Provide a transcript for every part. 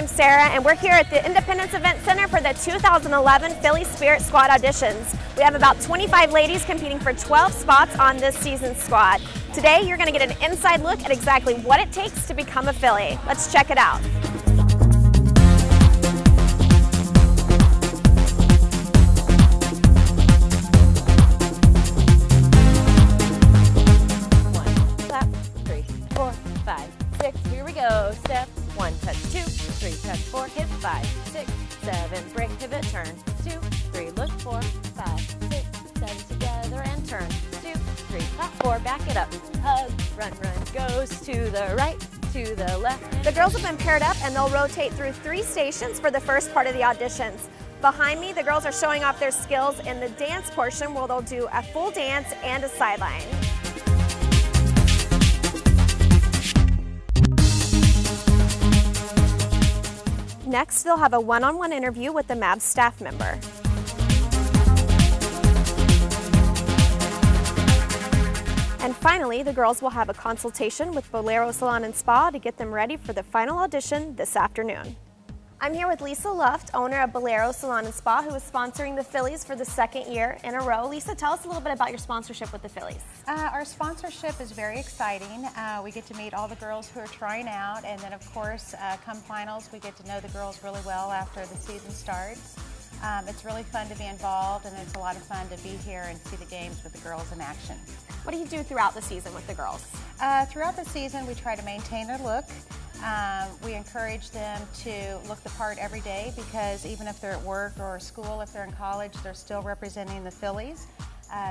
name's Sarah, and we're here at the Independence Event Center for the 2011 Philly Spirit Squad auditions. We have about 25 ladies competing for 12 spots on this season's squad. Today, you're going to get an inside look at exactly what it takes to become a Philly. Let's check it out. Here we go. Step 1, touch 2, 3, touch 4, hit 5, 6, 7, break, pivot, turn, 2, 3, look 4, 5, 6, 7, together and turn, 2, 3, clap 4, back it up, hug, run, goes to the right, to the left. The girls have been paired up and they'll rotate through 3 stations for the first part of the auditions. Behind me, the girls are showing off their skills in the dance portion where they'll do a full dance and a sideline. Next, they'll have a one-on-one interview with the Mavs staff member. And finally, the girls will have a consultation with Bolero Salon and Spa to get them ready for the final audition this afternoon. I'm here with Lisa Luft, owner of Bolero Salon and Spa, who is sponsoring the Phillies for the 2nd year in a row. Lisa, tell us a little bit about your sponsorship with the Phillies. Our sponsorship is very exciting. We get to meet all the girls who are trying out, and then of course, come finals, we get to know the girls really well after the season starts. It's really fun to be involved, and it's a lot of fun to be here and see the games with the girls in action. What do you do throughout the season with the girls? Throughout the season, we try to maintain their look. We encourage them to look the part every day because even if they're at work or school, if they're in college, they're still representing the Phillies.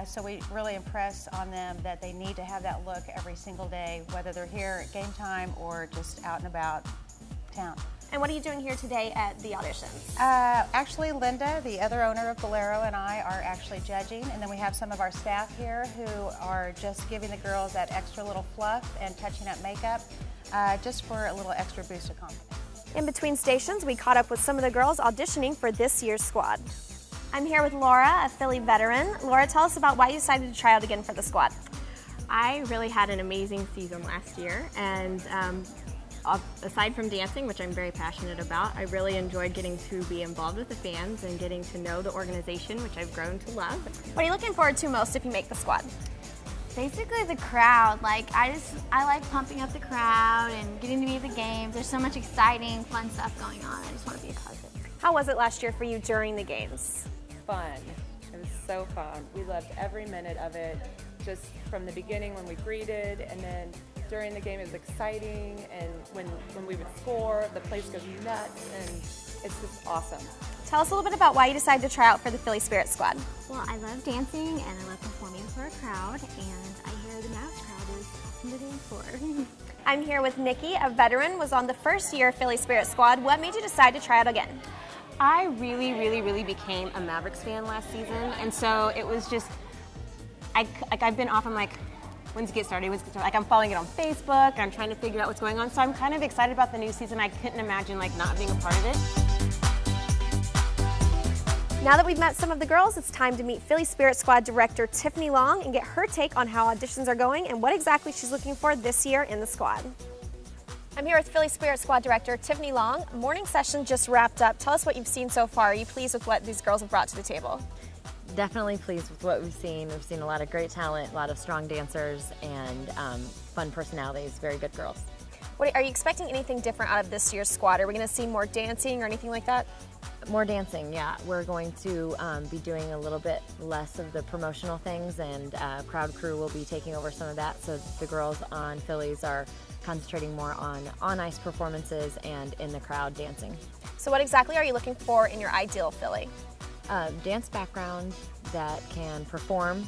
So we really impress on them that they need to have that look every single day, whether they're here at game time or just out and about town. And what are you doing here today at the auditions? Actually, Linda, the other owner of Bolero, and I are actually judging, and then we have some of our staff here who are just giving the girls that extra little fluff and touching up makeup. Just for a little extra boost of confidence. In between stations, we caught up with some of the girls auditioning for this year's squad. I'm here with Laura, a Philly veteran. Laura, tell us about why you decided to try out again for the squad. I really had an amazing season last year, and aside from dancing, which I'm very passionate about, I really enjoyed getting to be involved with the fans and getting to know the organization, which I've grown to love. What are you looking forward to most if you make the squad? Basically the crowd. I like pumping up the crowd and getting to be at the games. There's so much exciting, fun stuff going on. I just want to be a part of it. How was it last year for you during the games? Fun. It was so fun. We loved every minute of it, just from the beginning when we greeted, and then during the game it was exciting, and when we would score, the place goes nuts, and it's just awesome. Tell us a little bit about why you decided to try out for the Philly Spirit Squad. Well, I love dancing and I love performing for a crowd, and I hear the Mavs crowd is awesome to dance for. I'm here with Nikki, a veteran, was on the first year Philly Spirit Squad. What made you decide to try out again? I really became a Mavericks fan last season, and so it was just, I've been off, I'm like, when's it get started? Like, I'm following it on Facebook, I'm trying to figure out what's going on, so I'm kind of excited about the new season. I couldn't imagine not being a part of it. Now that we've met some of the girls, it's time to meet Philly Spirit Squad Director Tiffany Long and get her take on how auditions are going and what exactly she's looking for this year in the squad. I'm here with Philly Spirit Squad Director Tiffany Long. Morning session just wrapped up. Tell us what you've seen so far. Are you pleased with what these girls have brought to the table? Definitely pleased with what we've seen. We've seen a lot of great talent, a lot of strong dancers, and fun personalities, very good girls. Are you expecting anything different out of this year's squad? Are we going to see more dancing or anything like that? More dancing, yeah. We're going to be doing a little bit less of the promotional things, and crowd crew will be taking over some of that, so the girls on Phillies are concentrating more on ice performances and in the crowd dancing. So what exactly are you looking for in your ideal Philly? Dance background that can perform,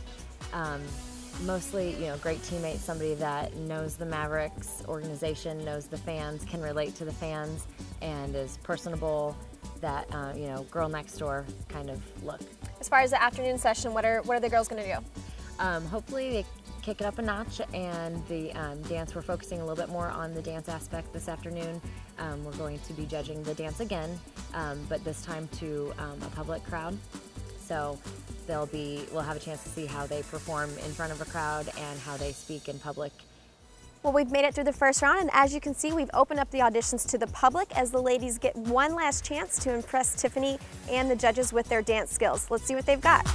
mostly, great teammates, somebody that knows the Mavericks organization, knows the fans, can relate to the fans, and is personable, that, girl next door kind of look. As far as the afternoon session, what are the girls going to do? Hopefully they kick it up a notch, and the dance, we're focusing a little bit more on the dance aspect this afternoon. We're going to be judging the dance again, but this time to a public crowd. So we'll have a chance to see how they perform in front of a crowd and how they speak in public Well, we've made it through the first round, and as you can see, we've opened up the auditions to the public as the ladies get one last chance to impress Tiffany and the judges with their dance skills. Let's see what they've got.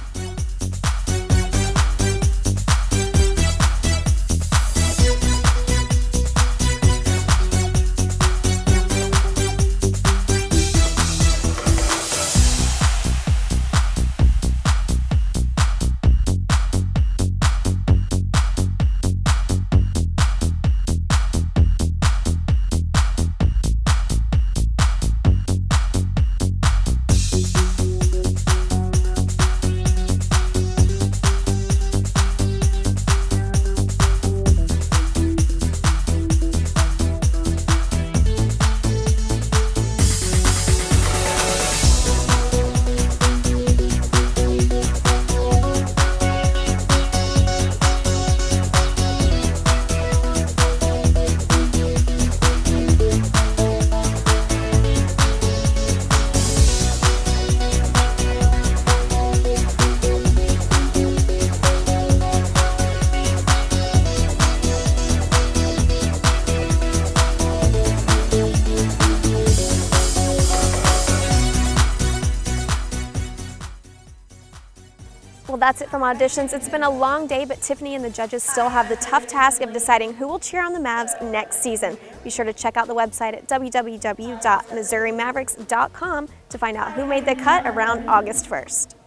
Well, that's it from Auditions. It's been a long day, but Tiffany and the judges still have the tough task of deciding who will cheer on the Mavs next season. Be sure to check out the website at www.MissouriMavericks.com to find out who made the cut around August 1st.